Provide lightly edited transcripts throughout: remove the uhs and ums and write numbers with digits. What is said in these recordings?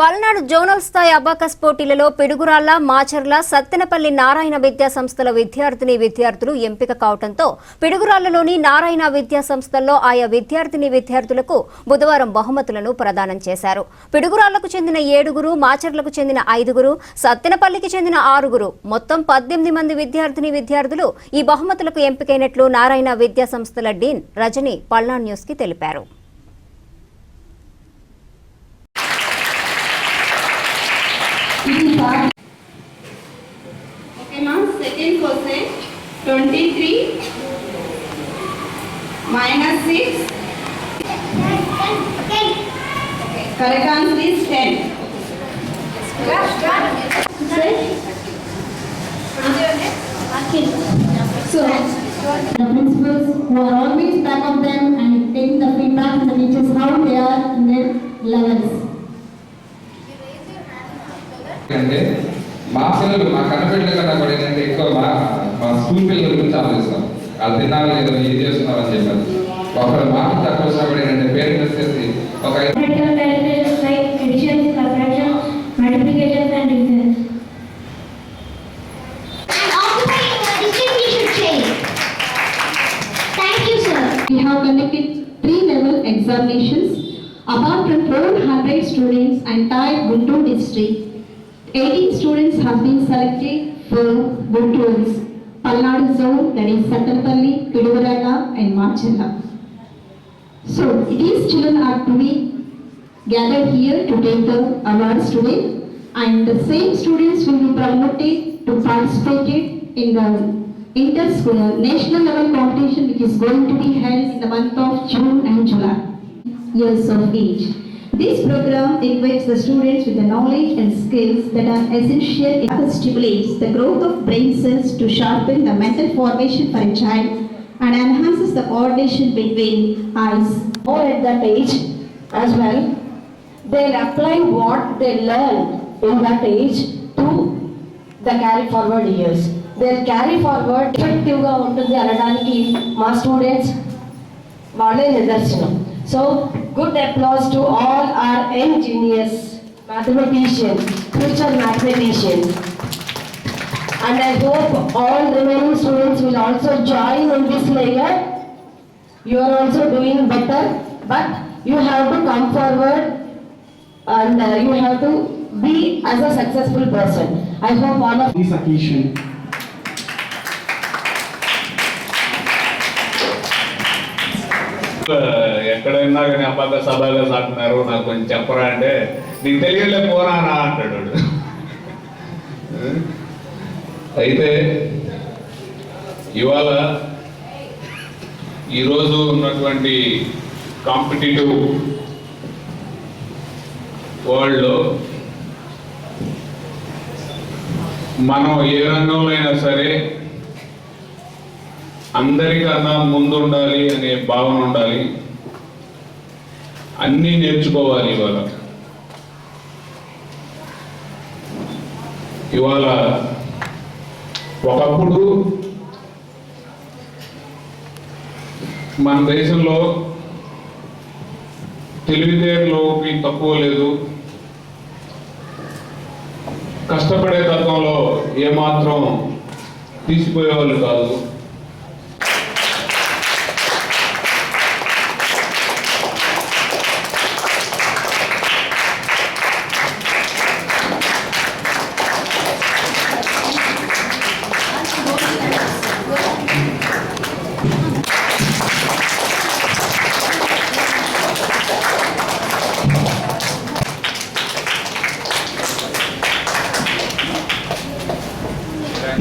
Palnadu zonal స్థాయి abacus పోటీలలో పిడుగురాళ్ల, మాచర్ల, సత్తెనపల్లి నారాయణ విద్యా సంస్థల విద్యార్థులు ఎంపిక కావడంతో పిడుగురాళ్లలోని నారాయణ విద్యా సంస్థల్లో ఆయా విద్యార్థులకు బుధవారం బహుమతులను ప్రదానం చేశారు. పిడుగురాళ్లకు చెందిన 7, మాచర్లకు చెందిన 5, సత్తెనపల్లికి చెందిన 6, మొత్తం 18 మంది విద్యార్థులు ఈ బహుమతులకు ఎంపికైనట్లు నారాయణ విద్యా సంస్థల డీన్ రజని పల్నాడు న్యూస్ కి తెలిపారు. Okay, ma'am. Second question, 23 minus 6. Okay. Correct answer is 10. So, the principals who are always back of them and taking the feedback from the teachers how they are in their levels. అంటే మా పిల్లలు మా కన్నపిల్లల కన్నా కూడా ఏంటంటే ఎక్కువ మా school పిల్లల గురించి ఆలోచిస్తాం. వాళ్ళు తిన్నారు లేదో ఏం చేస్తున్నారు అని చెప్పారు. ఒకరు మాట తక్కువ వచ్చినా కూడా ఏంటంటే పేరెంట్స్ వచ్చేసి ఒక We have conducted 3-level examinations. Apart from 400 students entire Guntur district, 18 students have been selected for Guntur's Palnadu zone, that is Sattapalli, Piduguralla and Marchella. So these children are to be gathered here to take the awards today, and the same students will be promoted to participate in the inter-school national level competition which is going to be held in the month of June and July. Years of age. This program equips the students with the knowledge and skills that are essential. It stimulates the growth of brain cells to sharpen the mental formation for a child and enhances the coordination between eyes. Or at that age as well, they'll apply what they learn in that age to the carry forward years. They'll carry forward effective గా ఉంటుంది అనడానికి మా students వాళ్ళే నిదర్శనం. So good applause to all our ingenious mathematicians, future mathematicians. And I hope all remaining students will also join in this layer. You are also doing better, but you have to come forward and you have to be as a successful person. I hope all of this occasion. ఎక్కడైనా కానీ అబ్బాగా సభగా సాగుతున్నారు, నాకు కొంచెం చెప్పరా అంటే నీకు తెలియలే పోరా అంటాడు. అయితే ఇవాళ ఈరోజు ఉన్నటువంటి కాంపిటేటివ్ వరల్డ్లో మనం ఏ రంగంలో అయినా సరే అందరికన్నా ముందు ఉండాలి అనే భావన ఉండాలి. అన్నీ నేర్చుకోవాలి. ఇవాళ ఒకప్పుడు మన దేశంలో తెలివితేటలోకి తక్కువ లేదు, కష్టపడే తత్వంలో ఏమాత్రం తీసిపోయేవాళ్ళు కాదు.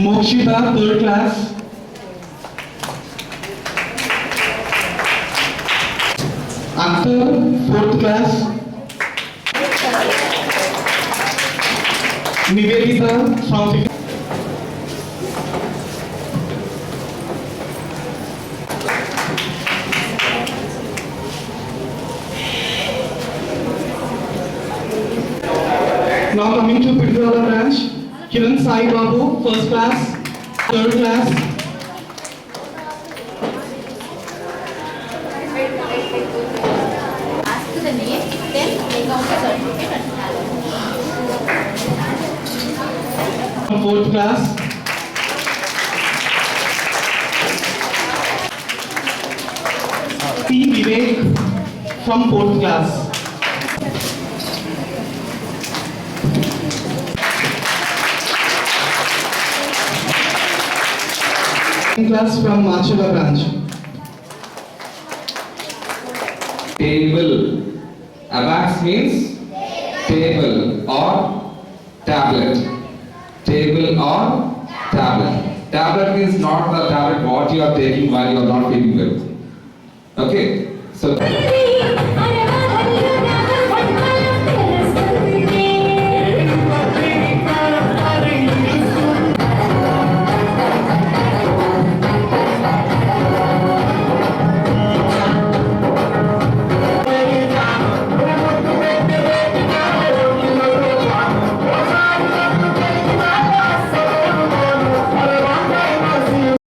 Mokshita, 3rd class. Akhtar, 4th class. Nivedita from 5th. Now coming to Piduguralla branch. Kiran Sai Babu, 1st class, 3rd class. Ask the name, then take out the certificate and from 4th class. P. Vivek from 4th class. Class from Machula branch. Table. Abax means table or tablet. Table or tablet. Tablet means not the tablet what you are taking while you are not feeling well. Okay, so